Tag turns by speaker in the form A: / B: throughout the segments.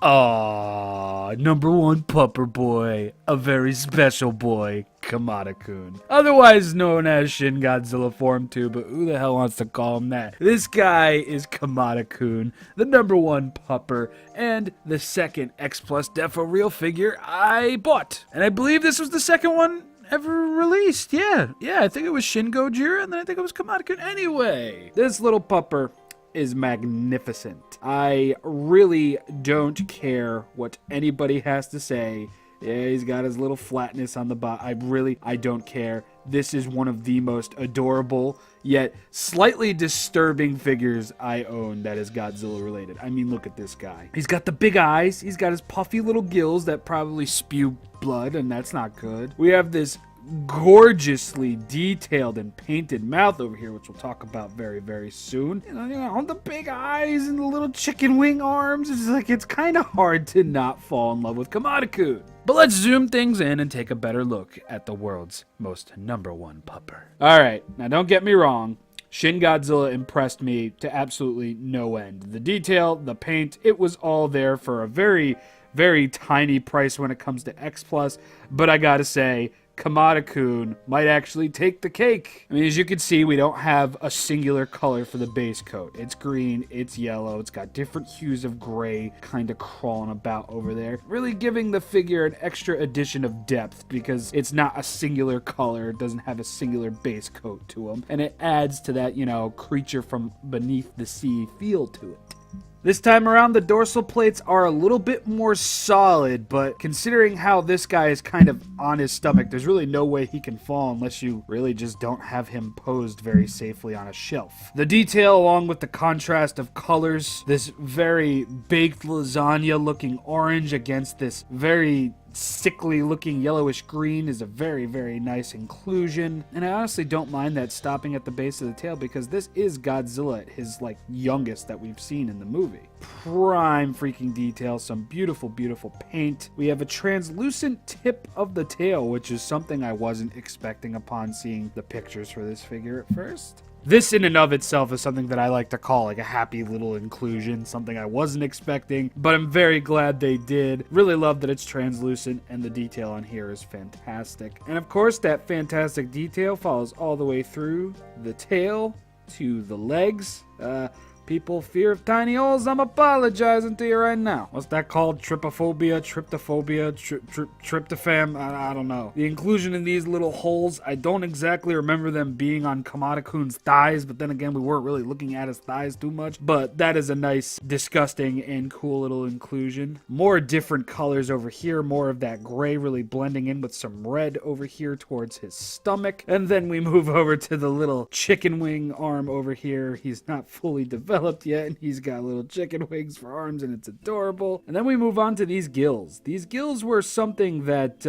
A: Aww, number one pupper boy, a very special boy, Kamata-Kun. Otherwise known as Shin-Godzilla Form 2, but who the hell wants to call him that? This guy is Kamata-Kun, the number one pupper, and the second Xplus DefoReal figure I bought. And I believe this was the second one ever released. Yeah, I think it was Shin-Gojira, and then I think it was Kamata-Kun. Anyway, this little pupper is magnificent. I really don't care what anybody has to say. Yeah, he's got his little flatness on the bottom. I don't care. This is one of the most adorable, yet slightly disturbing figures I own that is Godzilla related. I mean, look at this guy. He's got the big eyes. He's got his puffy little gills that probably spew blood, and that's not good. We have this gorgeously detailed and painted mouth over here, which we'll talk about very, very soon. You know, the big eyes and the little chicken wing arms. It's kind of hard to not fall in love with Kamata-Kun. But let's zoom things in and take a better look at the world's most number one pupper. All right, now don't get me wrong. Shin-Godzilla impressed me to absolutely no end. The detail, the paint, it was all there for a very, very tiny price when it comes to Xplus. But I gotta say, Kamata-Kun might actually take the cake. I mean, as you can see, we don't have a singular color for the base coat. It's green, it's yellow, it's got different hues of gray kind of crawling about over there, really giving the figure an extra addition of depth because it's not a singular color, it doesn't have a singular base coat to him, and it adds to that, you know, creature from beneath the sea feel to it. This time around, the dorsal plates are a little bit more solid, but considering how this guy is kind of on his stomach, there's really no way he can fall unless you really just don't have him posed very safely on a shelf. The detail, along with the contrast of colors, this very baked lasagna looking orange against this very sickly looking yellowish green is a very, very nice inclusion. And I honestly don't mind that stopping at the base of the tail because this is Godzilla at his youngest that we've seen in the movie. Prime freaking detail, some beautiful, beautiful paint. We have a translucent tip of the tail, which is something I wasn't expecting upon seeing the pictures for this figure at first. This in and of itself is something that I like to call a happy little inclusion, something I wasn't expecting, but I'm very glad they did. Really love that it's translucent and the detail on here is fantastic. And of course, that fantastic detail follows all the way through the tail to the legs. People, fear of tiny holes, I'm apologizing to you right now. What's that called? Trypophobia? Tryptophan? I don't know. The inclusion in these little holes, I don't exactly remember them being on Kamata-Kun's thighs, but then again, we weren't really looking at his thighs too much. But that is a nice, disgusting, and cool little inclusion. More different colors over here, more of that gray really blending in with some red over here towards his stomach. And then we move over to the little chicken wing arm over here. He's not fully developed yet, and he's got little chicken wings for arms, and it's adorable. And then we move on to these gills. These gills were something that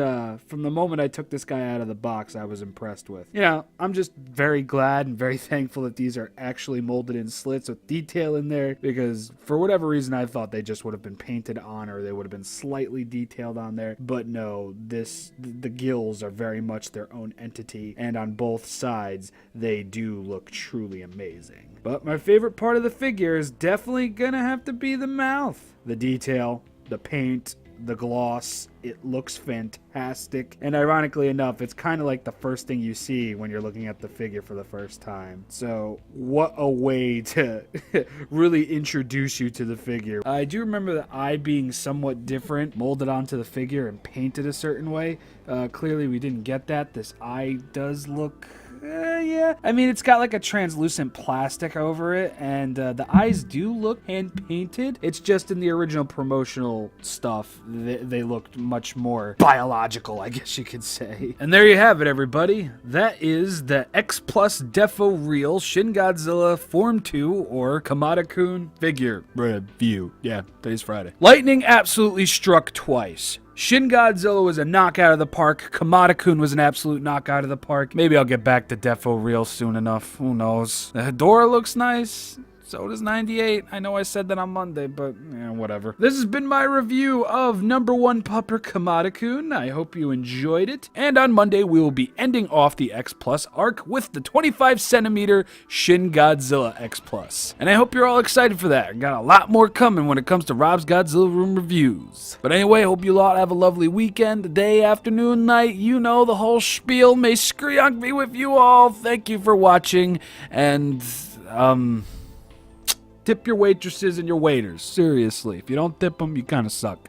A: from the moment I took this guy out of the box, I was impressed with. You know, I'm just very glad and very thankful that these are actually molded in slits with detail in there, because for whatever reason I thought they just would have been painted on or they would have been slightly detailed on there. But no, the gills are very much their own entity, and on both sides they do look truly amazing. But my favorite part of the figure is definitely gonna have to be the mouth. The detail, the paint, the gloss, it looks fantastic. And ironically enough, it's kind of like the first thing you see when you're looking at the figure for the first time. So what a way to really introduce you to the figure. I do remember the eye being somewhat different, molded onto the figure and painted a certain way. Clearly we didn't get that. This eye does look... yeah. I mean, it's got a translucent plastic over it, and the eyes do look hand-painted. It's just in the original promotional stuff, they looked much more biological, I guess you could say. And there you have it, everybody. That is the Xplus DefoReal Shin-Godzilla Form 2 or Kamata-Kun figure review. Yeah, today's Friday. Lightning absolutely struck twice. Shin-Godzilla was a knockout of the park. Kamata-Kun was an absolute knockout of the park. Maybe I'll get back to DefoReal soon enough. Who knows? The Hedorah looks nice. So does 98. I know I said that on Monday, but whatever. This has been my review of number 1 pupper Kamata-Kun. I hope you enjoyed it. And on Monday, we will be ending off the Xplus arc with the 25 centimeter Shin-Godzilla Xplus. And I hope you're all excited for that. Got a lot more coming when it comes to Rob's Godzilla Room reviews. But anyway, hope you all have a lovely weekend, day, afternoon, night, you know, the whole spiel. May Skrionk be with you all. Thank you for watching, and tip your waitresses and your waiters. Seriously, if you don't tip them, you kind of suck.